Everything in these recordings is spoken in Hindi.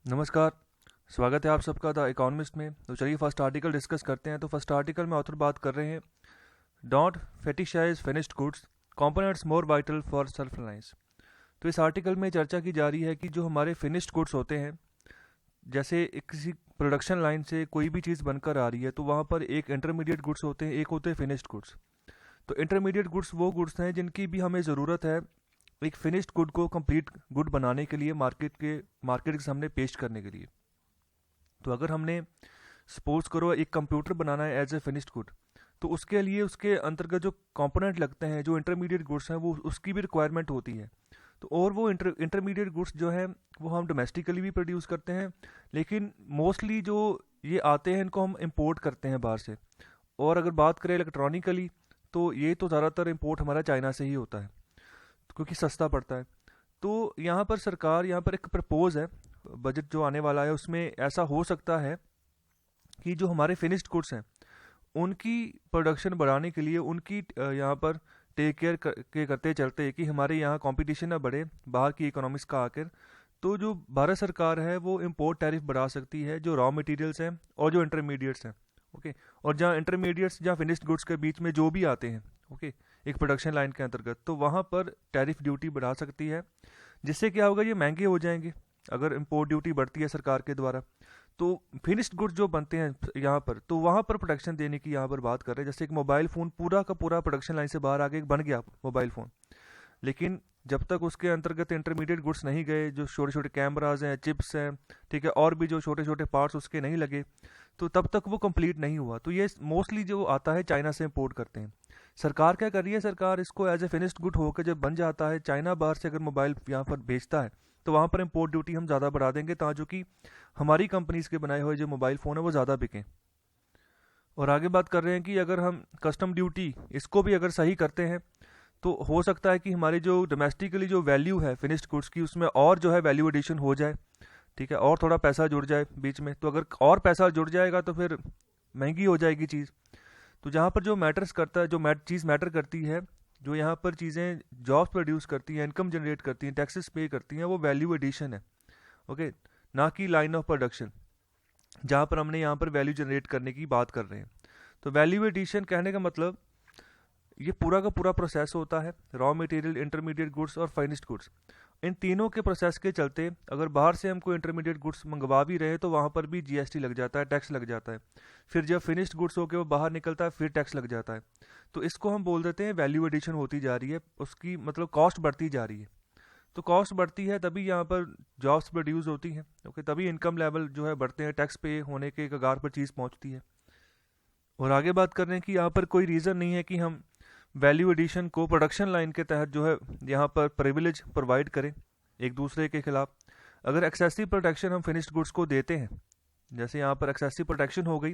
नमस्कार। स्वागत है आप सबका द इकोनॉमिस्ट में। तो चलिए फर्स्ट आर्टिकल डिस्कस करते हैं। तो फर्स्ट आर्टिकल में ऑथर बात कर रहे हैं don't fetishise finished goods, components more vital for self reliance. तो इस आर्टिकल में चर्चा की जा रही है कि जो हमारे फिनिश्ड गुड्स होते हैं, जैसे किसी प्रोडक्शन लाइन से कोई भी चीज़ बनकर आ रही है तो वहाँ पर एक इंटरमीडिएट गुड्स होते हैं, एक होते हैं फिनिश्ड गुड्स। तो इंटरमीडिएट गुड्स वो गुड्स हैं जिनकी भी हमें ज़रूरत है एक फिनिश्ड गुड को कंप्लीट गुड बनाने के लिए, मार्केट के सामने पेश करने के लिए। तो अगर हमने सपोज करो एक कंप्यूटर बनाना है एज ए फिनिश्ड गुड, तो उसके लिए उसके अंतर्गत जो कंपोनेंट लगते हैं, जो इंटरमीडिएट गुड्स हैं, वो उसकी भी रिक्वायरमेंट होती है। तो और वो इंटरमीडिएट गुड्स जो है वो हम डोमेस्टिकली भी प्रोड्यूस करते हैं, लेकिन मोस्टली जो ये आते हैं इनको हम इंपोर्ट करते हैं बाहर से। और अगर बात करें इलेक्ट्रॉनिकली, तो ये तो ज़्यादातर इंपोर्ट हमारा चाइना से ही होता है क्योंकि सस्ता पड़ता है। तो यहाँ पर सरकार, यहाँ पर एक प्रपोज है, बजट जो आने वाला है उसमें ऐसा हो सकता है कि जो हमारे फिनिश्ड गुड्स हैं उनकी प्रोडक्शन बढ़ाने के लिए उनकी यहाँ पर टेक केयर के करते चलते कि हमारे यहाँ कंपटीशन ना बढ़े बाहर की इकोनॉमिक्स का आकर, तो जो भारत सरकार है वो इम्पोर्ट टैरिफ बढ़ा सकती है जो रॉ मटेरियल्स हैं और जो इंटरमीडिएट्स हैं। ओके। और जहाँ इंटरमीडिएट्स, जहाँ फिनिश्ड गुड्स के बीच में जो भी आते हैं, ओके, एक प्रोडक्शन लाइन के अंतर्गत, तो वहाँ पर टैरिफ ड्यूटी बढ़ा सकती है, जिससे क्या होगा, ये महंगे हो जाएंगे अगर इम्पोर्ट ड्यूटी बढ़ती है सरकार के द्वारा। तो फिनिश्ड गुड्स जो बनते हैं यहाँ पर, तो वहाँ पर प्रोटेक्शन देने की यहाँ पर बात कर रहे हैं। जैसे एक मोबाइल फ़ोन पूरा का पूरा प्रोडक्शन लाइन से बाहर आके बन गया मोबाइल फ़ोन, लेकिन जब तक उसके अंतर्गत इंटरमीडिएट गुड्स नहीं गए, जो छोटे छोटे कैमराज हैं, चिप्स हैं, ठीक है, और भी जो छोटे छोटे पार्ट्स उसके नहीं लगे, तो तब तक वो कंप्लीट नहीं हुआ। तो ये मोस्टली जो आता है चाइना से इम्पोर्ट करते हैं। सरकार क्या कर रही है, सरकार इसको एज ए फिनिश्ड गुड होकर जब बन जाता है, चाइना बाहर से अगर मोबाइल यहाँ पर भेजता है तो वहाँ पर इम्पोर्ट ड्यूटी हम ज़्यादा बढ़ा देंगे ताकि कि हमारी कंपनीज के बनाए हुए जो मोबाइल फ़ोन है वो ज़्यादा बिकें। और आगे बात कर रहे हैं कि अगर हम कस्टम ड्यूटी इसको भी अगर सही करते हैं तो हो सकता है कि हमारी जो डोमेस्टिकली जो वैल्यू है फिनिश्ड गुड्स की, उसमें और जो है वैल्यू एडिशन हो जाए, ठीक है, और थोड़ा पैसा जुड़ जाए बीच में। तो अगर और पैसा जुड़ जाएगा तो फिर महंगी हो जाएगी चीज़। तो जहाँ पर जो मैटर्स करता है, जो चीज़ मैटर करती है, जो यहाँ पर चीज़ें जॉब्स प्रोड्यूस करती हैं, इनकम जनरेट करती हैं, टैक्सेस पे करती हैं, वो वैल्यू एडिशन है। ओके। ना कि लाइन ऑफ प्रोडक्शन, जहाँ पर हमने यहाँ पर वैल्यू जनरेट करने की बात कर रहे हैं। तो वैल्यू एडिशन कहने का मतलब ये पूरा का पूरा प्रोसेस होता है, रॉ मटेरियल, इंटरमीडिएट गुड्स और फाइनिश्ड गुड्स। इन तीनों के प्रोसेस के चलते अगर बाहर से हमको इंटरमीडिएट गुड्स मंगवा भी रहे हैं तो वहाँ पर भी जीएसटी लग जाता है, टैक्स लग जाता है। फिर जब फिनिश्ड गुड्स होकर वो बाहर निकलता है फिर टैक्स लग जाता है। तो इसको हम बोल देते हैं वैल्यू एडिशन होती जा रही है, उसकी मतलब कॉस्ट बढ़ती जा रही है। तो कॉस्ट बढ़ती है तभी यहाँ पर जॉब्स प्रोड्यूस होती हैं, ओके, तभी इनकम लेवल जो है बढ़ते हैं, टैक्स पे होने के कगार पर चीज़ पहुँचती है। और आगे बात कर रहे हैं कि यहाँ पर कोई रीज़न नहीं है कि हम वैल्यू एडिशन को प्रोडक्शन लाइन के तहत जो है यहाँ पर प्रिविलेज प्रोवाइड करें एक दूसरे के खिलाफ। अगर एक्सेसिव प्रोटेक्शन हम फिनिश्ड गुड्स को देते हैं, जैसे यहाँ पर एक्सेसिव प्रोटेक्शन हो गई,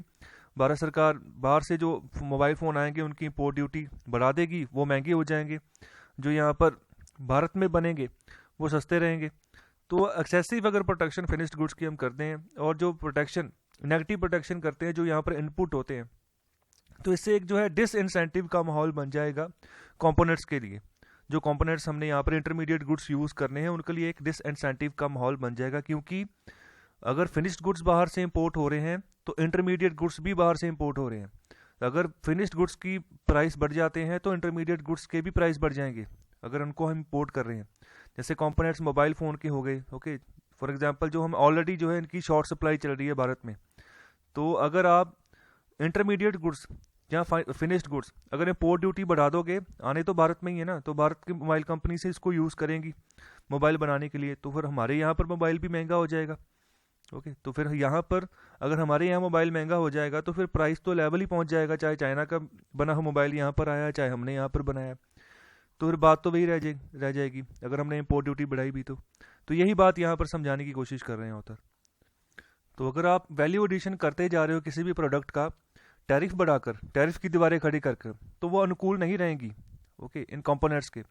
भारत सरकार बाहर से जो मोबाइल फ़ोन आएंगे उनकी इम्पोर्ट ड्यूटी बढ़ा देगी, वो महंगे हो जाएंगे, जो यहाँ पर भारत में बनेंगे वो सस्ते रहेंगे। तो एक्सेसिव अगर प्रोटेक्शन फिनिश्ड गुड्स की हम करते हैं और जो प्रोटेक्शन नेगेटिव प्रोटेक्शन करते हैं जो यहाँ पर इनपुट होते हैं, तो इससे एक जो है डिसइंसेंटिव का माहौल बन जाएगा कंपोनेंट्स के लिए। जो कंपोनेंट्स हमने यहाँ पर इंटरमीडिएट गुड्स यूज़ करने हैं उनके लिए एक डिसइंसेंटिव का माहौल बन जाएगा, क्योंकि अगर फिनिश्ड गुड्स बाहर से इंपोर्ट हो रहे हैं तो इंटरमीडिएट गुड्स भी बाहर से इंपोर्ट हो रहे हैं। अगर फिनिश्ड गुड्स की प्राइस बढ़ जाते हैं तो इंटरमीडिएट गुड्स के भी प्राइस बढ़ जाएंगे अगर उनको हम इंपोर्ट कर रहे हैं। जैसे कंपोनेंट्स मोबाइल फ़ोन के हो गए, ओके, फॉर एग्जांपल, जो हम ऑलरेडी जो है इनकी शॉर्ट सप्लाई चल रही है भारत में। तो अगर आप इंटरमीडिएट गुड्स या फिनिश्ड गुड्स अगर इम्पोर्ट ड्यूटी बढ़ा दोगे, आने तो भारत में ही है ना, तो भारत की मोबाइल कंपनी से इसको यूज़ करेंगी मोबाइल बनाने के लिए, तो फिर हमारे यहाँ पर मोबाइल भी महंगा हो जाएगा। ओके। तो फिर यहाँ पर अगर हमारे यहाँ मोबाइल महंगा हो जाएगा तो फिर प्राइस तो लेवल ही पहुँच जाएगा, चाहे चाइना का बना हुआ मोबाइल यहाँ पर आया चाहे हमने यहाँ पर बनाया। तो फिर बात तो वही रह जाएगी अगर हमने इम्पोर्ट ड्यूटी बढ़ाई भी तो यही बात यहाँ पर समझाने की कोशिश कर रहे हैं ऑथर। तो अगर आप वैल्यू एडिशन करते जा रहे हो किसी भी प्रोडक्ट का, टैरिफ बढ़ाकर, टैरिफ की दीवारें खड़ी करके, तो वो अनुकूल नहीं रहेंगी, ओके, इन कंपोनेंट्स के।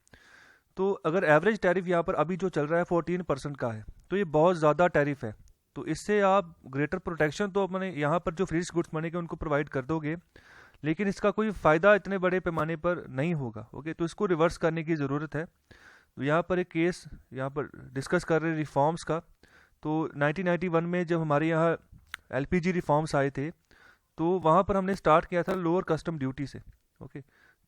तो अगर एवरेज टैरिफ यहाँ पर अभी जो चल रहा है 14% का है, तो ये बहुत ज़्यादा टैरिफ है। तो इससे आप ग्रेटर प्रोटेक्शन तो अपने यहाँ पर जो फिनिश्ड गुड्स बनेंगे उनको प्रोवाइड कर दोगे, लेकिन इसका कोई फ़ायदा इतने बड़े पैमाने पर नहीं होगा, ओके। तो इसको रिवर्स करने की ज़रूरत है। तो यहाँ पर एक केस यहाँ पर डिस्कस कर रहे हैं रिफॉर्म्स का। तो 1991 में जब हमारे यहाँ एलपीजी रिफॉर्म्स आए थे, तो वहाँ पर हमने स्टार्ट किया था लोअर कस्टम ड्यूटी से। ओके,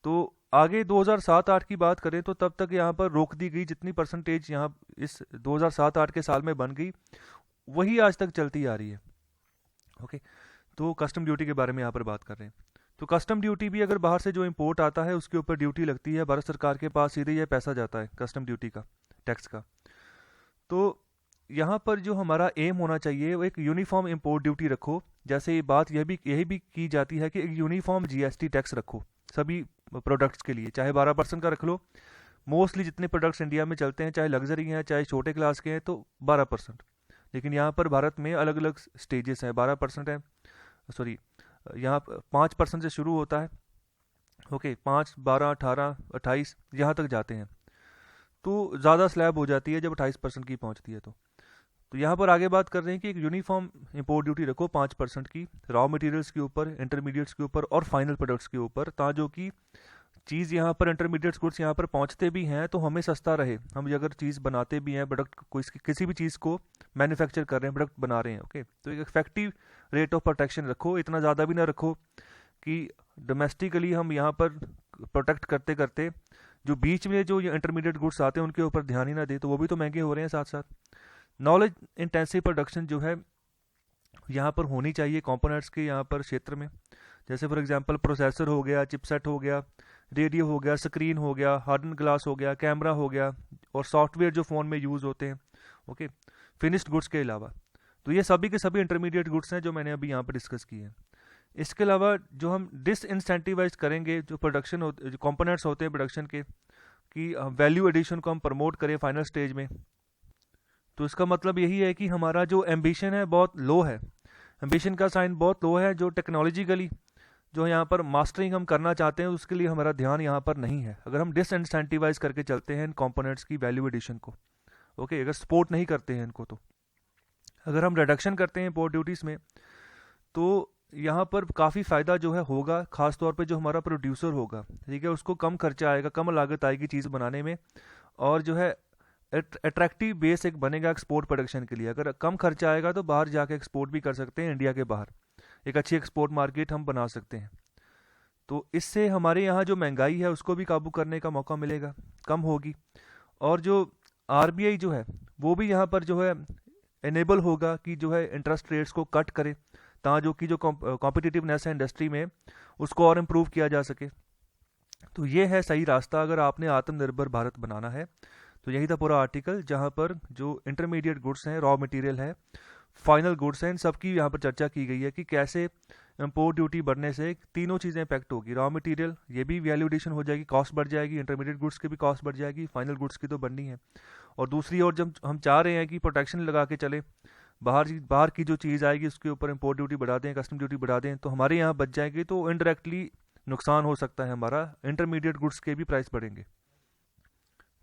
तो आगे 2007-8 की बात करें तो तब तक यहाँ पर रोक दी गई, जितनी परसेंटेज यहाँ इस 2007-8 के साल में बन गई वही आज तक चलती आ रही है। ओके, तो कस्टम ड्यूटी के बारे में यहाँ पर बात कर रहे हैं। तो कस्टम ड्यूटी भी अगर बाहर से जो इम्पोर्ट आता है उसके ऊपर ड्यूटी लगती है, भारत सरकार के पास सीधे यह पैसा जाता है कस्टम ड्यूटी का, टैक्स का। तो यहाँ पर जो हमारा एम होना चाहिए वो एक यूनिफॉर्म इम्पोर्ट ड्यूटी रखो। जैसे ये बात यही भी की जाती है कि एक यूनिफॉर्म जीएसटी टैक्स रखो सभी प्रोडक्ट्स के लिए, चाहे 12% का रख लो। मोस्टली जितने प्रोडक्ट्स इंडिया में चलते हैं, चाहे लग्जरी हैं चाहे छोटे क्लास के हैं, तो 12%। लेकिन यहाँ पर भारत में अलग अलग स्टेजेस हैं। 12% है, सॉरी, यहाँ 5% से शुरू होता है। ओके, 5, 12, 18, 28 यहाँ तक जाते हैं। तो ज़्यादा स्लैब हो जाती है जब 28% की पहुँचती है। तो यहाँ पर आगे बात कर रहे हैं कि एक यूनिफॉर्म इंपोर्ट ड्यूटी रखो 5% की, रॉ मटेरियल्स के ऊपर, इंटरमीडिएट्स के ऊपर और फाइनल प्रोडक्ट्स के ऊपर, ताकि कि चीज़ यहाँ पर इंटरमीडिएट्स गुड्स यहाँ पर पहुँचते भी हैं तो हमें सस्ता रहे। हम अगर चीज़ बनाते भी हैं, प्रोडक्ट को, किसी भी चीज़ को मैन्युफैक्चर कर रहे हैं, प्रोडक्ट बना रहे हैं, ओके, तो एक इफेक्टिव रेट ऑफ प्रोटेक्शन रखो। इतना ज़्यादा भी ना रखो कि डोमेस्टिकली हम यहाँ पर प्रोटेक्ट करते करते जो बीच में जो इंटरमीडिएट गुड्स आते हैं उनके ऊपर ध्यान ही ना दे, तो वो भी तो महंगे हो रहे हैं साथ साथ। नॉलेज इंटेंसिव प्रोडक्शन जो है यहाँ पर होनी चाहिए कंपोनेंट्स के यहाँ पर क्षेत्र में। जैसे फॉर एग्जांपल प्रोसेसर हो गया, चिपसेट हो गया, रेडियो हो गया, स्क्रीन हो गया, हार्डन ग्लास हो गया, कैमरा हो गया और सॉफ्टवेयर जो फ़ोन में यूज़ होते हैं, ओके, फिनिश्ड गुड्स के अलावा। तो ये सभी के सभी इंटरमीडिएट गुड्स हैं जो मैंने अभी यहाँ पर डिस्कस किए हैं। इसके अलावा जो हम डिसइंसेंटिवाइज करेंगे, जो प्रोडक्शन होते, जो कंपोनेंट्स होते हैं प्रोडक्शन के, कि वैल्यू एडिशन को हम प्रमोट करें फाइनल स्टेज में, तो इसका मतलब यही है कि हमारा जो एम्बिशन है बहुत लो है, एम्बिशन का साइन बहुत लो है। जो टेक्नोलॉजिकली जो यहाँ पर मास्टरिंग हम करना चाहते हैं उसके लिए हमारा ध्यान यहाँ पर नहीं है। अगर हम डिसइंसेंटिवाइज करके चलते हैं इन कंपोनेंट्स की वैल्यू एडिशन को, ओके, अगर सपोर्ट नहीं करते हैं इनको, तो अगर हम रिडक्शन करते हैं इम्पोर्ट ड्यूटीज़ में, तो यहाँ पर काफ़ी फ़ायदा जो है होगा, ख़ास तौर पे जो हमारा प्रोड्यूसर होगा, ठीक है, उसको कम खर्चा आएगा, कम लागत आएगी चीज़ बनाने में, और जो है अट्रैक्टिव बेस एक बनेगा एक्सपोर्ट प्रोडक्शन के लिए। अगर कम खर्चा आएगा तो बाहर जाके एक्सपोर्ट भी कर सकते हैं, इंडिया के बाहर एक अच्छी एक्सपोर्ट मार्केट हम बना सकते हैं। तो इससे हमारे यहाँ जो महंगाई है उसको भी काबू करने का मौका मिलेगा, कम होगी, और जो आरबीआई जो है वो भी यहाँ पर जो है इनेबल होगा कि जो है इंटरेस्ट रेट्स को कट करे, ताकि जो कॉम्पिटिटिवनेस है इंडस्ट्री में उसको और इम्प्रूव किया जा सके। तो ये है सही रास्ता अगर आपने आत्मनिर्भर भारत बनाना है। तो यही था पूरा आर्टिकल, जहाँ पर जो इंटरमीडिएट गुड्स हैं, रॉ मटेरियल है, फाइनल गुड्स हैं, इन सब की यहाँ पर चर्चा की गई है कि कैसे इम्पोर्ट ड्यूटी बढ़ने से तीनों चीज़ें इम्पैक्ट होगी। रॉ मटेरियल, ये भी वैल्यू एडिशन हो जाएगी, कॉस्ट बढ़ जाएगी, इंटरमीडिएट गुड्स की भी कॉस्ट बढ़ जाएगी, फाइनल गुड्स की तो बढ़नी है। और दूसरी ओर जब हम चाह रहे हैं कि प्रोटेक्शन लगा के चले, बाहर की जो चीज़ आएगी उसके ऊपर इम्पोर्ट ड्यूटी बढ़ा दें, कस्टम ड्यूटी बढ़ा दें, तो हमारे यहाँ बच जाएगी, तो इनडायरेक्टली नुकसान हो सकता है हमारा, इंटरमीडिएट गुड्स के भी प्राइस बढ़ेंगे।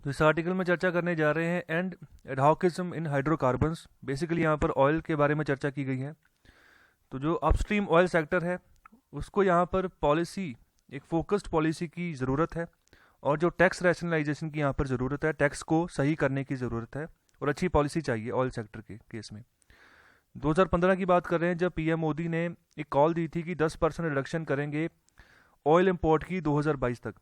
तो इस आर्टिकल में चर्चा करने जा रहे हैं and adhocism in hydrocarbons. Basically यहाँ पर ऑयल के बारे में चर्चा की गई है। तो जो अपस्ट्रीम ऑयल सेक्टर है उसको यहाँ पर पॉलिसी, एक फोकस्ड पॉलिसी की ज़रूरत है, और जो टैक्स रैशनलाइजेशन की यहाँ पर ज़रूरत है, टैक्स को सही करने की ज़रूरत है, और अच्छी पॉलिसी चाहिए ऑयल सेक्टर के केस में। 2015 की बात कर रहे हैं जब पीएम मोदी ने एक कॉल दी थी कि 10% रिडक्शन करेंगे ऑयल इम्पोर्ट की 2022 तक।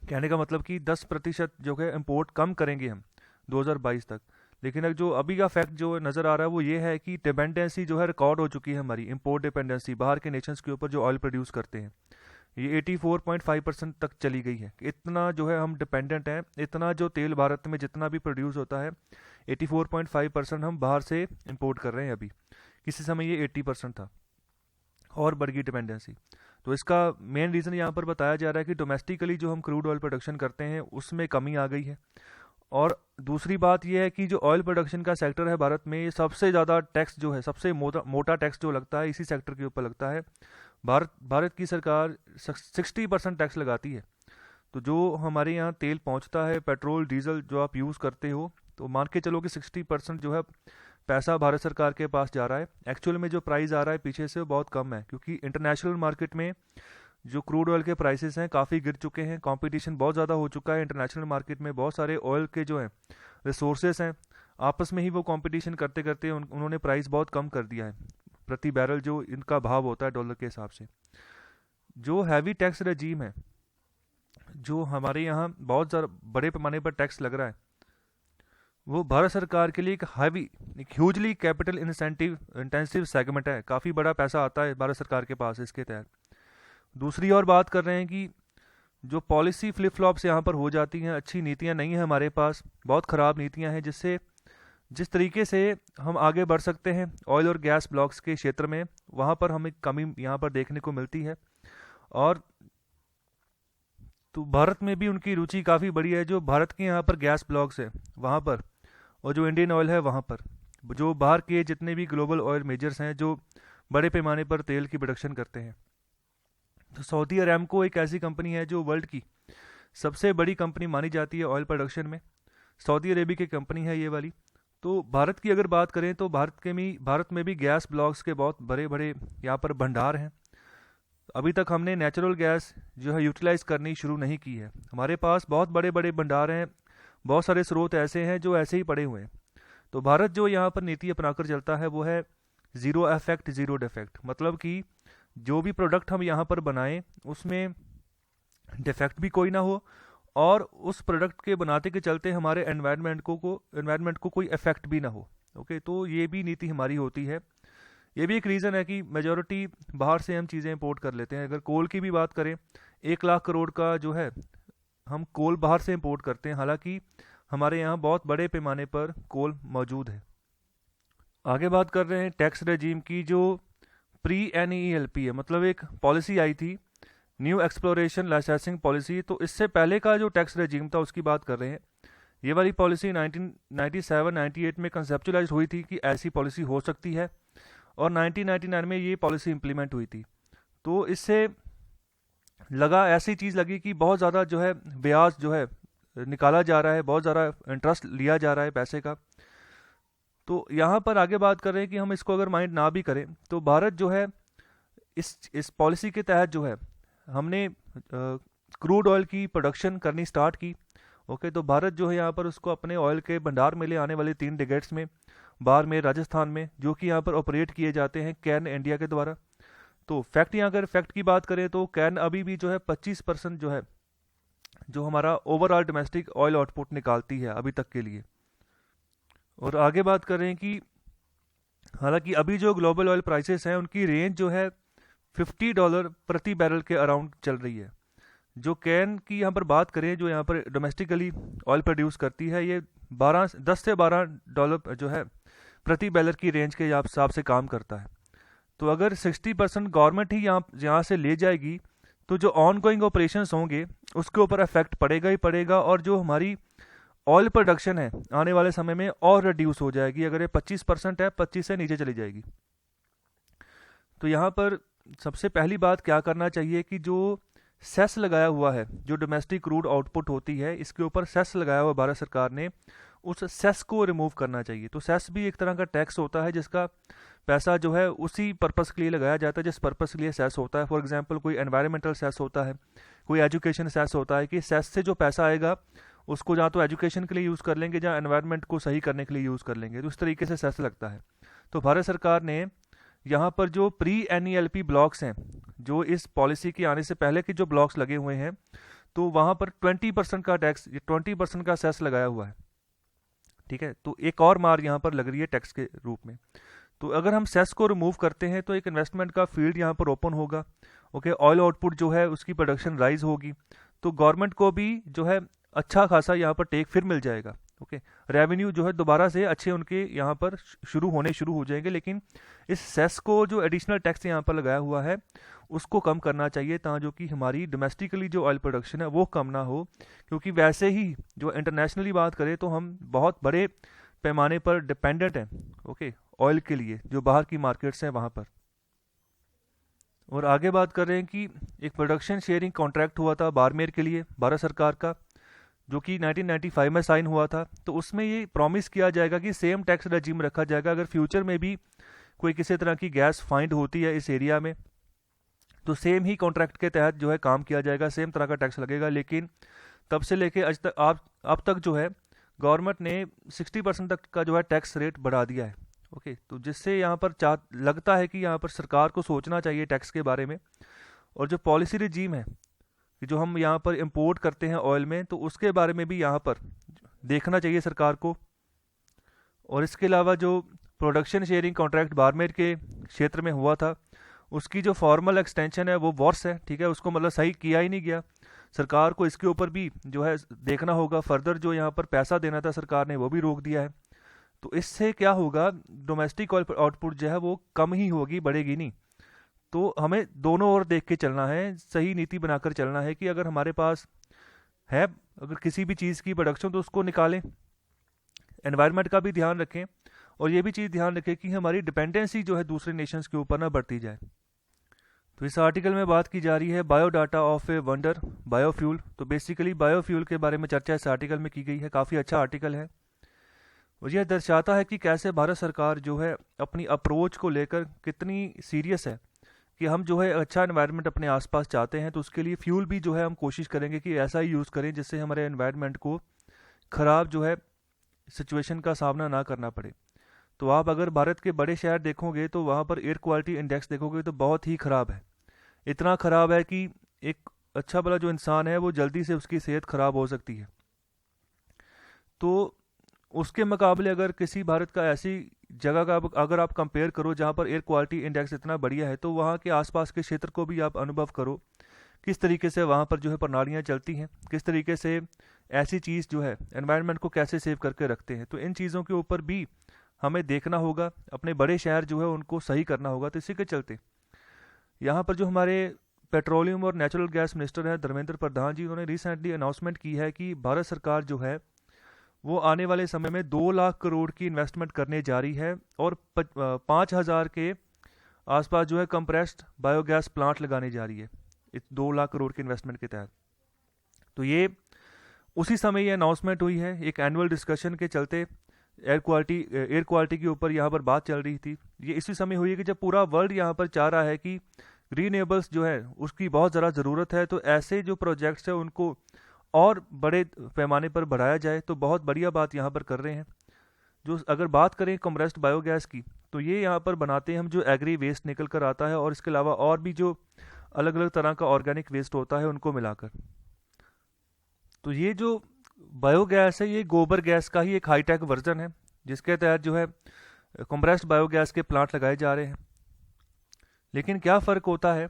कहने का मतलब कि 10% जो है इम्पोर्ट कम करेंगे हम 2022 तक। लेकिन अब जो अभी का फैक्ट जो नज़र आ रहा है वो ये है कि डिपेंडेंसी जो है रिकॉर्ड हो चुकी है हमारी, इम्पोर्ट डिपेंडेंसी बाहर के नेशंस के ऊपर जो ऑयल प्रोड्यूस करते हैं, ये 84.5% तक चली गई है। इतना जो है हम डिपेंडेंट हैं, इतना जो तेल भारत में जितना भी प्रोड्यूस होता है 84.5% हम बाहर से इंपोर्ट कर रहे हैं अभी। किसी समय ये 80% था और बढ़ गई डिपेंडेंसी। तो इसका मेन रीज़न यहाँ पर बताया जा रहा है कि डोमेस्टिकली जो हम क्रूड ऑयल प्रोडक्शन करते हैं उसमें कमी आ गई है। और दूसरी बात यह है कि जो ऑयल प्रोडक्शन का सेक्टर है भारत में, ये सबसे ज़्यादा टैक्स जो है, सबसे मोटा टैक्स जो लगता है इसी सेक्टर के ऊपर लगता है। भारत की सरकार 60% टैक्स लगाती है। तो जो हमारे यहाँ तेल पहुँचता है, पेट्रोल डीजल जो आप यूज़ करते हो, तो मान के चलो कि 60% जो है पैसा भारत सरकार के पास जा रहा है। एक्चुअल में जो प्राइस आ रहा है पीछे से वो बहुत कम है, क्योंकि इंटरनेशनल मार्केट में जो क्रूड ऑयल के प्राइसेस हैं काफ़ी गिर चुके हैं, कंपटीशन बहुत ज़्यादा हो चुका है इंटरनेशनल मार्केट में। बहुत सारे ऑयल के जो हैं रिसोर्सेस हैं आपस में ही वो कंपटीशन करते करते उन्होंने प्राइस बहुत कम कर दिया है प्रति बैरल, जो इनका भाव होता है डॉलर के हिसाब से। जो हैवी टैक्स रजीम है, जो हमारे यहाँ बहुत ज़्यादा बड़े पैमाने पर टैक्स लग रहा है, वो भारत सरकार के लिए एक ह्यूजली कैपिटल इंटेंसिव सेगमेंट है। काफ़ी बड़ा पैसा आता है भारत सरकार के पास इसके तहत। दूसरी और बात कर रहे हैं कि जो पॉलिसी फ्लिप फ्लॉप्स यहाँ पर हो जाती हैं, अच्छी नीतियाँ नहीं हैं हमारे पास, बहुत ख़राब नीतियाँ हैं, जिस तरीके से हम आगे बढ़ सकते हैं ऑयल और गैस ब्लॉक्स के क्षेत्र में, वहाँ पर हमें कमी यहाँ पर देखने को मिलती है। और तो भारत में भी उनकी रुचि काफ़ी बड़ी है। जो भारत के यहाँ पर गैस ब्लॉक्स है वहाँ पर, और जो इंडियन ऑयल है वहाँ पर, जो बाहर के जितने भी ग्लोबल ऑयल मेजर्स हैं जो बड़े पैमाने पर तेल की प्रोडक्शन करते हैं, तो सऊदी अरामको एक ऐसी कंपनी है जो वर्ल्ड की सबसे बड़ी कंपनी मानी जाती है ऑयल प्रोडक्शन में। सऊदी अरेबिया की कंपनी है ये वाली। तो भारत की अगर बात करें तो भारत में भी गैस ब्लॉक्स के बहुत बड़े बड़े यहाँ पर भंडार हैं। अभी तक हमने नेचुरल गैस जो है यूटिलाइज़ करनी शुरू नहीं की है। हमारे पास बहुत बड़े बड़े भंडार हैं, बहुत सारे स्रोत ऐसे हैं जो ऐसे ही पड़े हुए हैं। तो भारत जो यहाँ पर नीति अपनाकर चलता है वो है ज़ीरो इफेक्ट ज़ीरो डिफेक्ट। मतलब कि जो भी प्रोडक्ट हम यहाँ पर बनाएं उसमें डिफेक्ट भी कोई ना हो, और उस प्रोडक्ट के बनाते के चलते हमारे एनवायरनमेंट को कोई इफेक्ट भी ना हो। ओके, तो ये भी नीति हमारी होती है। ये भी एक रीज़न है कि मेजॉरिटी बाहर से हम चीज़ें इंपोर्ट कर लेते हैं। अगर कोल की भी बात करें, 1 लाख करोड़ का जो है हम कोल बाहर से इंपोर्ट करते हैं, हालांकि हमारे यहाँ बहुत बड़े पैमाने पर कोल मौजूद है। आगे बात कर रहे हैं टैक्स रेजीम की, जो प्री NELP है। मतलब एक पॉलिसी आई थी, न्यू एक्सप्लोरेशन लाइसेंसिंग पॉलिसी। तो इससे पहले का जो टैक्स रेजीम था उसकी बात कर रहे हैं। ये वाली पॉलिसी 1997-98 में कंसेप्चुलाइज हुई थी कि ऐसी पॉलिसी हो सकती है, और 1999 में ये पॉलिसी इंप्लीमेंट हुई थी। तो इससे ऐसी चीज़ लगी कि बहुत ज़्यादा जो है ब्याज जो है निकाला जा रहा है, बहुत ज़्यादा इंटरेस्ट लिया जा रहा है पैसे का। तो यहाँ पर आगे बात कर रहे हैं कि हम इसको अगर माइंड ना भी करें तो भारत जो है इस पॉलिसी के तहत जो है हमने क्रूड ऑयल की प्रोडक्शन करनी स्टार्ट की। ओके, तो भारत जो है यहाँ पर उसको अपने ऑयल के भंडार में ले आने वाले 3 डिकेट्स में, बारमेर राजस्थान में, जो कि यहाँ पर ऑपरेट किए जाते हैं कैन इंडिया के द्वारा। तो अगर फैक्ट की बात करें तो कैन अभी भी जो है 25% जो है जो हमारा ओवरऑल डोमेस्टिक ऑयल आउटपुट निकालती है अभी तक के लिए। और आगे बात कर रहे हैं कि हालांकि अभी जो ग्लोबल ऑयल प्राइसेस हैं उनकी रेंज जो है $50 प्रति बैरल के अराउंड चल रही है। जो कैन की यहाँ पर बात करें, जो यहाँ पर डोमेस्टिकली ऑयल प्रोड्यूस करती है, ये 10 से $12 जो है प्रति बैरल की रेंज के हिसाब से काम करता है। तो अगर 60% गवर्नमेंट ही यहाँ से ले जाएगी तो जो ऑन गोइंग ऑपरेशन होंगे उसके ऊपर इफेक्ट पड़ेगा ही पड़ेगा, और जो हमारी ऑयल प्रोडक्शन है आने वाले समय में और रिड्यूस हो जाएगी। अगर ये 25% है, 25 से नीचे चली जाएगी। तो यहाँ पर सबसे पहली बात क्या करना चाहिए कि जो सेस लगाया हुआ है, जो डोमेस्टिक क्रूड आउटपुट होती है, इसके ऊपर सेस लगाया हुआ भारत सरकार ने, उस सेस को रिमूव करना चाहिए। तो सेस भी एक तरह का टैक्स होता है जिसका पैसा जो है उसी पर्पस के लिए लगाया जाता है जिस पर्पस के लिए सेस होता है। फॉर एग्जांपल कोई एनवायरमेंटल सेस होता है, कोई एजुकेशन सेस होता है, कि सेस से जो पैसा आएगा उसको जहाँ तो एजुकेशन के लिए यूज़ कर लेंगे, जहाँ एनवायरनमेंट को सही करने के लिए यूज़ कर लेंगे। तो इस तरीके से सेस लगता है। तो भारत सरकार ने यहाँ पर जो प्री NELP ब्लॉक्स हैं, जो इस पॉलिसी के आने से पहले के जो ब्लॉक्स लगे हुए हैं, तो वहाँ पर 20% का टैक्स, 20% का सेस लगाया हुआ है। ठीक है, तो एक और मार यहाँ पर लग रही है टैक्स के रूप में। तो अगर हम सेस को रिमूव करते हैं तो एक इन्वेस्टमेंट का फील्ड यहाँ पर ओपन होगा। ओके, ऑयल आउटपुट जो है उसकी प्रोडक्शन राइज होगी, तो गवर्नमेंट को भी जो है अच्छा खासा यहाँ पर टेक फिर मिल जाएगा। ओके, रेवेन्यू जो है दोबारा से अच्छे उनके यहाँ पर शुरू हो जाएंगे। लेकिन इस सेस को जो एडिशनल टैक्स यहाँ पर लगाया हुआ है उसको कम करना चाहिए, जो कि हमारी डोमेस्टिकली जो ऑयल प्रोडक्शन है वो कम ना हो। क्योंकि वैसे ही जो इंटरनेशनली बात करें तो हम बहुत बड़े पैमाने पर डिपेंडेंट हैं, ओके, ऑयल के लिए, जो बाहर की मार्केट्स हैं वहाँ पर। और आगे बात कर रहे हैं कि एक प्रोडक्शन शेयरिंग कॉन्ट्रैक्ट हुआ था बारमेर के लिए भारत सरकार का, जो कि 1995 में साइन हुआ था। तो उसमें ये प्रॉमिस किया जाएगा कि सेम टैक्स रेजिम रखा जाएगा। अगर फ्यूचर में भी कोई किसी तरह की गैस फाइंड होती है इस एरिया में, तो सेम ही कॉन्ट्रैक्ट के तहत जो है काम किया जाएगा, सेम तरह का टैक्स लगेगा। लेकिन तब से लेके आज तक अब तक जो है गवर्नमेंट ने 60% तक का जो है टैक्स रेट बढ़ा दिया है। ओके, तो जिससे यहाँ पर लगता है कि यहाँ पर सरकार को सोचना चाहिए टैक्स के बारे में। और जो पॉलिसी रिजीम है कि जो हम यहाँ पर इंपोर्ट करते हैं ऑयल में, तो उसके बारे में भी यहाँ पर देखना चाहिए सरकार को। और इसके अलावा जो प्रोडक्शन शेयरिंग कॉन्ट्रैक्ट बारमेर के क्षेत्र में हुआ था, उसकी जो फॉर्मल एक्सटेंशन है वो वर्स है, ठीक है, उसको मतलब सही किया ही नहीं गया। सरकार को इसके ऊपर भी जो है देखना होगा। फर्दर जो यहाँ पर पैसा देना था सरकार ने वो भी रोक दिया है। तो इससे क्या होगा, डोमेस्टिक ऑयल आउटपुट जो है वो कम ही होगी, बढ़ेगी नहीं। तो हमें दोनों ओर देख के चलना है, सही नीति बनाकर चलना है कि अगर हमारे पास है अगर किसी भी चीज़ की प्रोडक्शन तो उसको निकालें, एनवायरनमेंट का भी ध्यान रखें, और ये भी चीज़ ध्यान रखें कि हमारी डिपेंडेंसी जो है दूसरे नेशंस के ऊपर ना बढ़ती जाए। तो इस आर्टिकल में बात की जा रही है biodata of a wonder biofuel. तो बेसिकली बायोफ्यूल के बारे में चर्चा इस आर्टिकल में की गई है। काफ़ी अच्छा आर्टिकल है और यह दर्शाता है कि कैसे भारत सरकार जो है अपनी अप्रोच को लेकर कितनी सीरियस है कि हम जो है अच्छा एनवायरनमेंट अपने आसपास चाहते हैं। तो उसके लिए फ्यूल भी जो है हम कोशिश करेंगे कि ऐसा ही यूज़ करें जिससे हमारे एनवायरनमेंट को ख़राब जो है सिचुएशन का सामना ना करना पड़े। तो आप अगर भारत के बड़े शहर देखोगे तो वहाँ पर एयर क्वालिटी इंडेक्स देखोगे तो बहुत ही ख़राब है। इतना ख़राब है कि एक अच्छा भला जो इंसान है वो जल्दी से उसकी सेहत ख़राब हो सकती है। तो उसके मुकाबले अगर किसी भारत का ऐसी जगह का अगर आप कंपेयर करो जहाँ पर एयर क्वालिटी इंडेक्स इतना बढ़िया है, तो वहाँ के आसपास के क्षेत्र को भी आप अनुभव करो किस तरीके से वहाँ पर जो है प्रणालियाँ चलती हैं, किस तरीके से ऐसी चीज़ जो है एनवायरनमेंट को कैसे सेव करके रखते हैं। तो इन चीज़ों के ऊपर भी हमें देखना होगा, अपने बड़े शहर जो है उनको सही करना होगा। तो इसी के चलते यहाँ पर जो हमारे पेट्रोलियम और नेचुरल गैस मिनिस्टर हैं धर्मेंद्र प्रधान जी, उन्होंने रिसेंटली अनाउंसमेंट की है कि भारत सरकार जो है वो आने वाले समय में 2 लाख करोड़ की इन्वेस्टमेंट करने जा रही है और 5,000 के आसपास जो है कंप्रेस्ड बायोगैस प्लांट लगाने जा रही है इस 2 लाख करोड़ के इन्वेस्टमेंट के तहत। तो ये उसी समय ये अनाउंसमेंट हुई है, एक एनुअल डिस्कशन के चलते एयर क्वालिटी के ऊपर यहाँ पर बात चल रही थी। ये इसी समय हुई है कि जब पूरा वर्ल्ड यहाँ पर चाह रहा है कि रीनेबल्स जो है उसकी बहुत ज़्यादा ज़रूरत है, तो ऐसे जो प्रोजेक्ट्स हैं उनको और बड़े पैमाने पर बढ़ाया जाए। तो बहुत बढ़िया बात यहाँ पर कर रहे हैं। जो अगर बात करें कंप्रेस्ड बायोगैस की, तो ये यहाँ पर बनाते हैं हम जो एग्री वेस्ट निकल कर आता है और इसके अलावा और भी जो अलग अलग तरह का ऑर्गेनिक वेस्ट होता है उनको मिलाकर। तो ये जो बायोगैस है ये गोबर गैस का ही एक हाईटेक वर्जन है, जिसके तहत जो है कंप्रेस्ड बायोगैस के प्लांट लगाए जा रहे हैं। लेकिन क्या फ़र्क होता है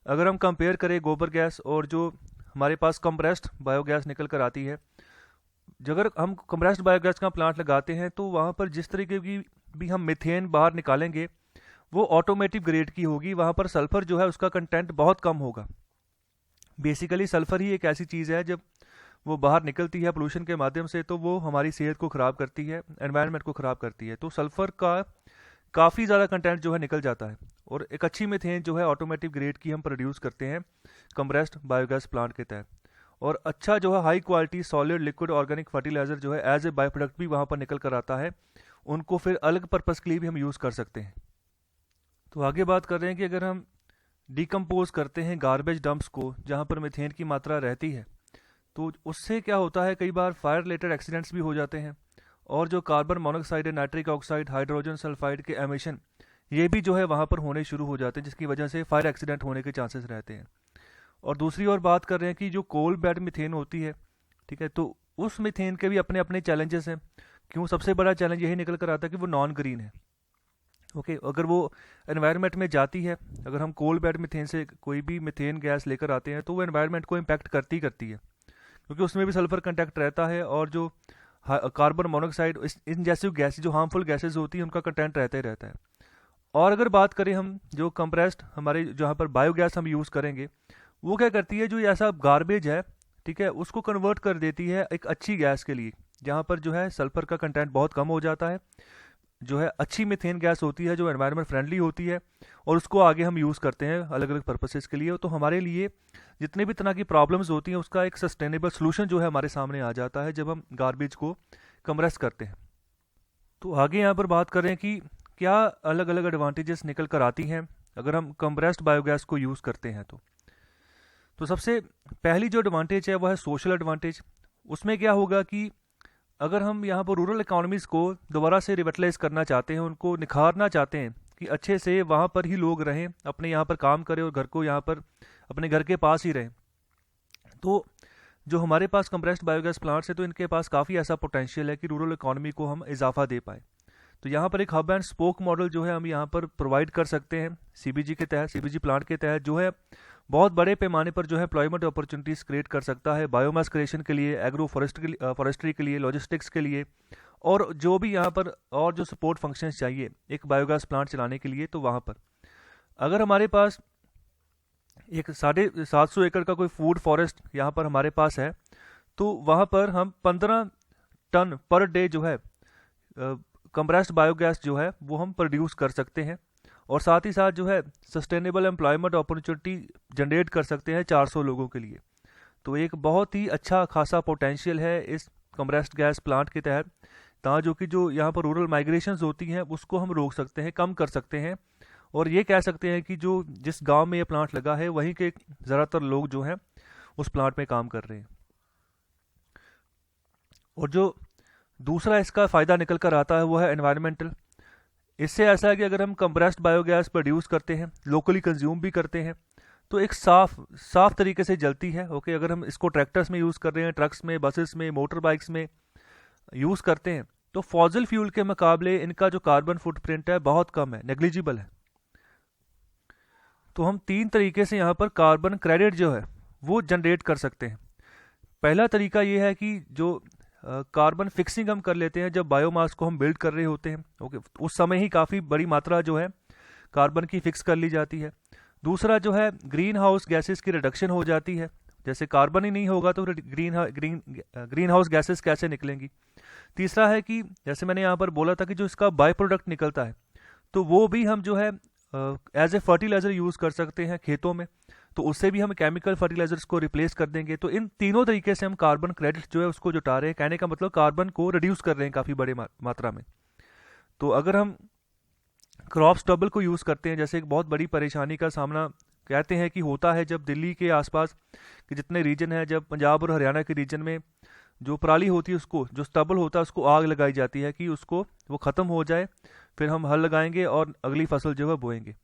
अगर हम कंपेयर करें गोबर गैस और जो हमारे पास कंप्रेस्ड बायोगैस निकल कर आती है। अगर हम कंप्रेस्ड बायोगैस का प्लांट लगाते हैं तो वहाँ पर जिस तरीके की भी हम मीथेन बाहर निकालेंगे वो ऑटोमेटिक ग्रेड की होगी। वहाँ पर सल्फ़र जो है उसका कंटेंट बहुत कम होगा। बेसिकली सल्फ़र ही एक ऐसी चीज़ है जब वो बाहर निकलती है पोल्यूशन के माध्यम से तो वो हमारी सेहत को ख़राब करती है, एनवायरनमेंट को ख़राब करती है। तो सल्फ़र का काफ़ी ज़्यादा कंटेंट जो है निकल जाता है और एक अच्छी मीथेन जो है ऑटोमेटिक ग्रेड की हम प्रोड्यूस करते हैं कंप्रेस्ड बायोगैस प्लांट के तहत। और अच्छा जो है high quality solid liquid organic fertiliser जो है एज ए बाई प्रोडक्ट भी वहाँ पर निकल कर आता है। उनको फिर अलग पर्पज़ के लिए भी हम यूज़ कर सकते हैं। तो आगे बात कर रहे हैं कि अगर हम डिकम्पोज करते हैं गार्बेज डंप्स को जहाँ पर मीथेन की मात्रा रहती है, तो उससे क्या होता है, कई बार फायर रिलेटेड एक्सीडेंट्स भी हो जाते हैं और जो कार्बन मोनोऑक्साइड है, नाइट्रिक ऑक्साइड, हाइड्रोजन सल्फाइड के एमिशन ये भी जो है वहाँ पर होने शुरू हो जाते हैं, जिसकी वजह से फायर एक्सीडेंट होने के चांसेस रहते हैं। और दूसरी ओर बात कर रहे हैं कि जो कोल बेड मीथेन होती है, ठीक है, तो उस मीथेन के भी अपने अपने चैलेंजेस हैं। क्यों? सबसे बड़ा चैलेंज यही निकल कर आता है कि वो नॉन ग्रीन है। ओके, अगर वो एनवायरनमेंट में जाती है, अगर हम कोल बेड मीथेन से कोई भी मीथेन गैस लेकर आते हैं तो वो एनवायरनमेंट को इम्पैक्ट करती है, क्योंकि उसमें भी सल्फर कंटेंट रहता है और जो कार्बन मोनोऑक्साइड इन जैसी गैस जो हार्मफुल गैसेज होती हैं उनका कंटेंट रहता ही रहता है। और अगर बात करें हम जो कंप्रेस्ड हमारे जहाँ पर बायोगैस हम यूज़ करेंगे, वो क्या करती है, जो ऐसा गार्बेज है, ठीक है, उसको कन्वर्ट कर देती है एक अच्छी गैस के लिए, जहाँ पर जो है सल्फर का कंटेंट बहुत कम हो जाता है, जो है अच्छी मीथेन गैस होती है जो एनवायरनमेंट फ्रेंडली होती है, और उसको आगे हम यूज़ करते हैं अलग अलग पर्पसेस के लिए। तो हमारे लिए जितने भी तरह की प्रॉब्लम्स होती हैं उसका एक सस्टेनेबल सोल्यूशन जो है हमारे सामने आ जाता है जब हम गार्बेज को कंप्रेस करते हैं। तो आगे यहाँ पर बात करें कि क्या अलग अलग एडवांटेजेस निकल कर आती हैं अगर हम कंप्रेस्ड बायोगैस को यूज़ करते हैं। तो सबसे पहली जो एडवांटेज है वह है सोशल एडवांटेज। उसमें क्या होगा कि अगर हम यहाँ पर रूरल इकोनॉमीज़ को दोबारा से रिविटलाइज करना चाहते हैं, उनको निखारना चाहते हैं कि अच्छे से वहाँ पर ही लोग रहें, अपने यहाँ पर काम करें और घर को यहाँ पर अपने घर के पास ही रहें, तो जो हमारे पास कंप्रेस्ड बायोगैस प्लांट्स है तो इनके पास काफ़ी ऐसा पोटेंशियल है कि रूरल इकोनॉमी को हम इजाफा दे पाएँ। तो यहाँ पर एक हब एंड स्पोक मॉडल जो है हम यहाँ पर प्रोवाइड कर सकते हैं सीबीजी के तहत, सीबीजी प्लांट के तहत, जो है बहुत बड़े पैमाने पर जो है एम्प्लॉयमेंट अपॉर्चुनिटीज़ क्रिएट कर सकता है बायोमास क्रिएशन के लिए, एग्रो फॉरेस्ट्री के लिए, लॉजिस्टिक्स के लिए, और जो भी यहाँ पर और जो सपोर्ट फंक्शंस चाहिए एक बायोगैस प्लांट चलाने के लिए। तो वहाँ पर अगर हमारे पास एक 750 एकड़ का कोई फूड फॉरेस्ट यहाँ पर हमारे पास है, तो वहाँ पर हम 15 टन पर डे जो है कंप्रेस्ड बायोगैस जो है वो हम प्रोड्यूस कर सकते हैं, और साथ ही साथ जो है सस्टेनेबल एम्प्लॉयमेंट अपॉर्चुनिटी जनरेट कर सकते हैं 400 लोगों के लिए। तो एक बहुत ही अच्छा खासा पोटेंशियल है इस कंप्रेस्ड गैस प्लांट के तहत, ताकि जो यहाँ पर रूरल माइग्रेशंस होती हैं उसको हम रोक सकते हैं, कम कर सकते हैं, और ये कह सकते हैं कि जो जिस गांव में ये प्लांट लगा है वहीं के ज़्यादातर लोग जो हैं उस प्लांट में काम कर रहे हैं। और जो दूसरा इसका फ़ायदा निकल कर आता है वो है एनवायरमेंटल। इससे ऐसा है कि अगर हम कंप्रेस्ड बायोगैस प्रोड्यूस करते हैं, लोकली कंज्यूम भी करते हैं, तो एक साफ तरीके से जलती है। ओके, अगर हम इसको ट्रैक्टर्स में यूज़ कर रहे हैं, ट्रक्स में, बसेस में, मोटर बाइक्स में यूज़ करते हैं, तो फॉसिल फ्यूल के मुकाबले इनका जो कार्बन फुटप्रिंट है बहुत कम है, नेग्लिजिबल है। तो हम 3 तरीके से यहाँ पर कार्बन क्रेडिट जो है वो जनरेट कर सकते हैं। पहला तरीका ये है कि जो कार्बन फिक्सिंग हम कर लेते हैं जब बायोमास को हम बिल्ड कर रहे होते हैं, ओके, उस समय ही काफ़ी बड़ी मात्रा जो है कार्बन की फिक्स कर ली जाती है। दूसरा जो है ग्रीन हाउस गैसेस की रिडक्शन हो जाती है, जैसे कार्बन ही नहीं होगा तो ग्रीन हाउस गैसेस कैसे निकलेंगी। तीसरा है कि जैसे मैंने यहाँ पर बोला था कि जो इसका बाय प्रोडक्ट निकलता है तो वो भी हम जो है एज ए फर्टिलाइज़र यूज़ कर सकते हैं खेतों में, तो उससे भी हम केमिकल फर्टिलाइजर्स को रिप्लेस कर देंगे। तो इन तीनों तरीके से हम कार्बन क्रेडिट जो है उसको जुटा रहे हैं, कहने का मतलब कार्बन को रिड्यूस कर रहे हैं काफ़ी बड़े मात्रा में। तो अगर हम क्रॉप स्टबल को यूज़ करते हैं, जैसे एक बहुत बड़ी परेशानी का सामना कहते हैं कि होता है जब दिल्ली के आसपास के जितने रीजन है, जब पंजाब और हरियाणा के रीजन में जो पराली होती है उसको, जो स्टबल होता है उसको आग लगाई जाती है कि उसको वो ख़त्म हो जाए, फिर हम हल लगाएंगे और अगली फसल जो है बोएंगे।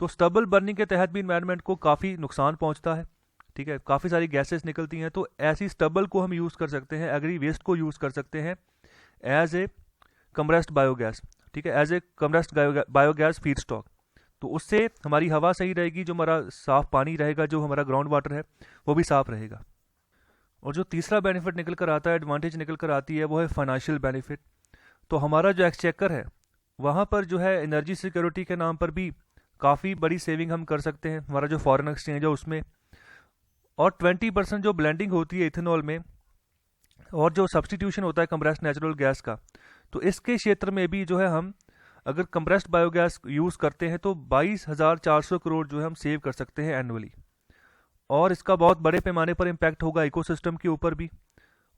तो स्टबल बर्निंग के तहत भी इन्वायरमेंट को काफ़ी नुकसान पहुंचता है, ठीक है, काफ़ी सारी गैसेस निकलती हैं। तो ऐसी स्टबल को हम यूज़ कर सकते हैं, एग्री वेस्ट को यूज़ कर सकते हैं एज ए कंप्रेस्ड बायोगैस, ठीक है, as a compressed biogas feedstock. तो उससे हमारी हवा सही रहेगी, जो हमारा साफ़ पानी रहेगा, जो हमारा ग्राउंड वाटर है वो भी साफ़ रहेगा। और जो तीसरा बेनिफिट निकल कर आता है, एडवांटेज निकल कर आती है, वो है फाइनेंशियल बेनिफिट। तो हमारा जो एक्सचेकर है वहाँ पर जो है एनर्जी सिक्योरिटी के नाम पर भी काफ़ी बड़ी सेविंग हम कर सकते हैं, हमारा जो फॉरेन एक्सचेंज है उसमें। और 20% जो ब्लेंडिंग होती है इथेनॉल में और जो सब्सटीट्यूशन होता है कंप्रेस्ड नेचुरल गैस का, तो इसके क्षेत्र में भी जो है हम अगर कंप्रेस्ड बायोगैस यूज़ करते हैं तो 22,400 करोड़ जो है हम सेव कर सकते हैं एनुअली। और इसका बहुत बड़े पैमाने पर इम्पैक्ट होगा इकोसिस्टम के ऊपर भी।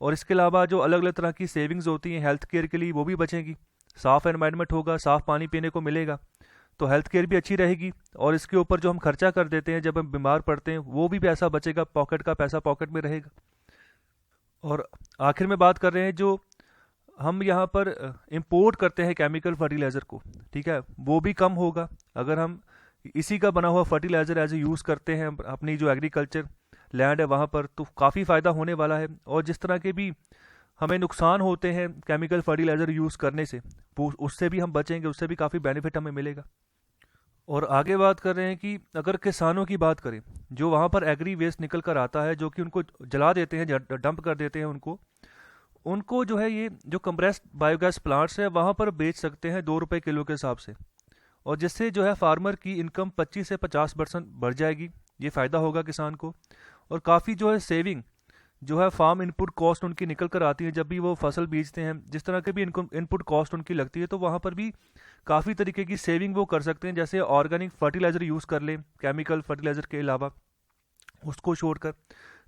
और इसके अलावा जो अलग अलग तरह की सेविंग्स होती हैं हेल्थ केयर के लिए, वो भी बचेंगी। साफ़ एनवायरनमेंट होगा, साफ़ पानी पीने को मिलेगा, तो हेल्थ केयर भी अच्छी रहेगी। और इसके ऊपर जो हम खर्चा कर देते हैं जब हम बीमार पड़ते हैं, वो भी पैसा बचेगा, पॉकेट का पैसा पॉकेट में रहेगा। और आखिर में बात कर रहे हैं जो हम यहाँ पर इंपोर्ट करते हैं केमिकल फर्टिलाइज़र को, ठीक है, वो भी कम होगा अगर हम इसी का बना हुआ फर्टिलाइज़र एज ए यूज़ करते हैं अपनी जो एग्रीकल्चर लैंड है वहाँ पर, तो काफ़ी फ़ायदा होने वाला है। और जिस तरह के भी हमें नुकसान होते हैं केमिकल फर्टिलाइज़र यूज़ करने से, उससे भी हम बचेंगे, उससे भी काफ़ी बेनिफिट हमें मिलेगा। और आगे बात कर रहे हैं कि अगर किसानों की बात करें, जो वहाँ पर एग्री वेस्ट निकल कर आता है, जो कि उनको जला देते हैं, डंप कर देते हैं उनको जो है ये जो कंप्रेस्ड बायोगैस प्लांट्स है वहाँ पर बेच सकते हैं 2 रुपये किलो के हिसाब से, और जिससे जो है फार्मर की इनकम 25 से 50% बढ़ जाएगी। ये फ़ायदा होगा किसान को। और काफ़ी जो है सेविंग जो है फार्म इनपुट कॉस्ट उनकी निकल कर आती है जब भी वो फसल बीजते हैं, जिस तरह के भी इनपुट कॉस्ट उनकी लगती है, तो वहाँ पर भी काफ़ी तरीके की सेविंग वो कर सकते हैं। जैसे ऑर्गेनिक फर्टिलाइज़र यूज़ कर लें केमिकल फर्टिलाइज़र के अलावा, उसको छोड़कर,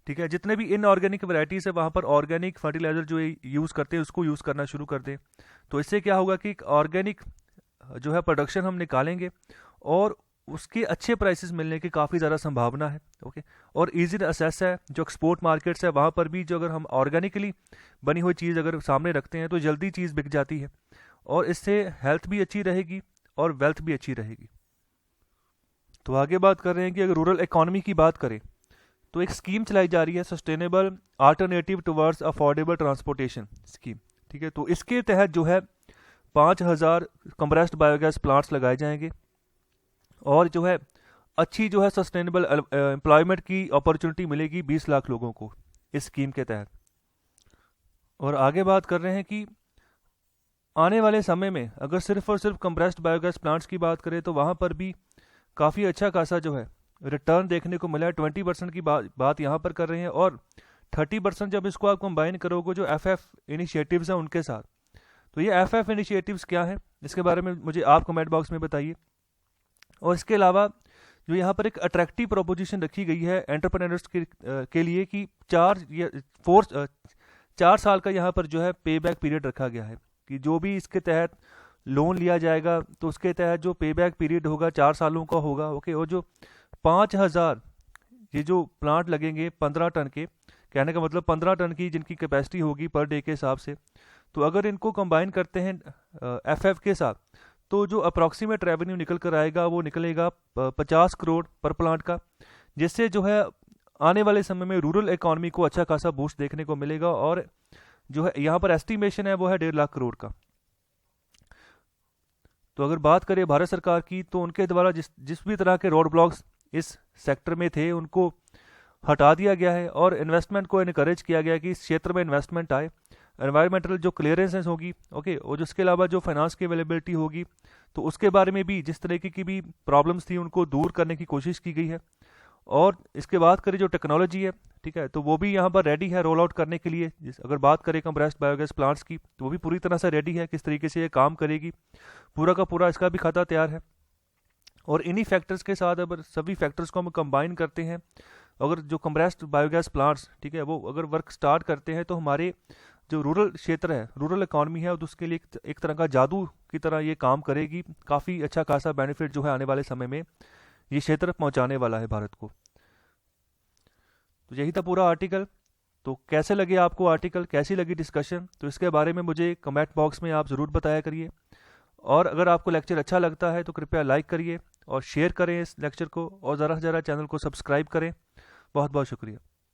ठीक है, जितने भी इनऑर्गेनिक वैरायटीज़ है वहाँ पर ऑर्गेनिक फर्टिलाइज़र जो यूज़ करते हैं उसको यूज़ करना शुरू कर दें। तो इससे क्या होगा कि ऑर्गेनिक जो है प्रोडक्शन हम निकालेंगे और उसके अच्छे प्राइसेस मिलने की काफ़ी ज़्यादा संभावना है। ओके, और ईजी असेस है। जो एक्सपोर्ट मार्केट्स है वहाँ पर भी जो अगर हम ऑर्गेनिकली बनी हुई चीज़ अगर सामने रखते हैं तो जल्दी चीज़ बिक जाती है, और इससे हेल्थ भी अच्छी रहेगी और वेल्थ भी अच्छी रहेगी। तो आगे बात कर रहे हैं कि अगर रूरल इकॉनमी की बात करें तो एक स्कीम चलाई जा रही है, sustainable alternative towards affordable transportation scheme. ठीक है, तो इसके तहत जो है 5,000 कंप्रेस्ड बायोगैस प्लांट्स लगाए जाएंगे, और जो है अच्छी जो है सस्टेनेबल एम्प्लॉयमेंट की अपॉर्चुनिटी मिलेगी 20 लाख लोगों को इस स्कीम के तहत। और आगे बात कर रहे हैं कि आने वाले समय में अगर सिर्फ और सिर्फ कंप्रेस्ड बायोगैस प्लांट्स की बात करें तो वहाँ पर भी काफ़ी अच्छा खासा जो है रिटर्न देखने को मिला है। 20% की बात यहाँ पर कर रहे हैं, और 30% जब इसको आप कंबाइन करोगे जो FF इनिशिएटिव्स हैं उनके साथ। तो ये FF इनिशिएटिव्स क्या है, इसके बारे में मुझे आप कमेंट बॉक्स में बताइए। और इसके अलावा जो यहाँ पर एक अट्रैक्टिव प्रोपोजिशन रखी गई है एंटरप्रेन्योर्स के लिए कि 4 साल का यहाँ पर जो है पे बैक पीरियड रखा गया है, कि जो भी इसके तहत लोन लिया जाएगा तो उसके तहत जो पे बैक पीरियड होगा 4 सालों का होगा। ओके, और जो 5,000 ये जो प्लांट लगेंगे 15 टन के, कहने का मतलब 15 टन की जिनकी कैपेसिटी होगी पर डे के हिसाब से, तो अगर इनको कंबाइन करते हैं FF के साथ तो जो अप्रॉक्सीमेट रेवेन्यू निकल कर आएगा वो निकलेगा 50 करोड़ पर प्लांट का, जिससे जो है आने वाले समय में रूरल इकॉनमी को अच्छा खासा बूस्ट देखने को मिलेगा। और जो है यहाँ पर एस्टिमेशन है वो है 1.5 लाख करोड़ का। तो अगर बात करें भारत सरकार की तो उनके द्वारा जिस भी तरह के रोड ब्लॉक्स इस सेक्टर में थे उनको हटा दिया गया है, और इन्वेस्टमेंट को इनकरेज किया गया कि इस क्षेत्र में इन्वेस्टमेंट आए। एनवायरमेंटल जो क्लियरेंसेस होगी, ओके, और जिसके अलावा जो फाइनेंस की अवेलेबिलिटी होगी तो उसके बारे में भी जिस तरीके की भी प्रॉब्लम्स थी उनको दूर करने की कोशिश की गई है। और इसके बात करें जो टेक्नोलॉजी है, ठीक है, तो वो भी यहाँ पर रेडी है रोल आउट करने के लिए। अगर बात करें कंप्रेस्ड बायोगैस प्लांट्स की तो वो भी पूरी तरह से रेडी है, किस तरीके से ये काम करेगी पूरा का पूरा इसका भी खाता तैयार है। और इन्हीं फैक्टर्स के साथ अगर सभी फैक्टर्स को हम कंबाइन करते हैं, अगर जो कंप्रेस्ड बायोगैस प्लांट्स, ठीक है, वो अगर वर्क स्टार्ट करते हैं तो हमारे जो रूरल क्षेत्र है, रूरल इकॉनमी है, तो उसके लिए एक तरह का जादू की तरह ये काम करेगी। काफ़ी अच्छा खासा बेनिफिट जो है आने वाले समय में ये क्षेत्र पहुंचाने वाला है भारत को। तो यही था पूरा आर्टिकल। तो कैसे लगे आपको आर्टिकल, कैसी लगी डिस्कशन, तो इसके बारे में मुझे कमेंट बॉक्स में आप ज़रूर बताया करिए। और अगर आपको लेक्चर अच्छा लगता है तो कृपया लाइक करिए और शेयर करें इस लेक्चर को, और ज़रा से ज़रा चैनल को सब्सक्राइब करें। बहुत बहुत शुक्रिया।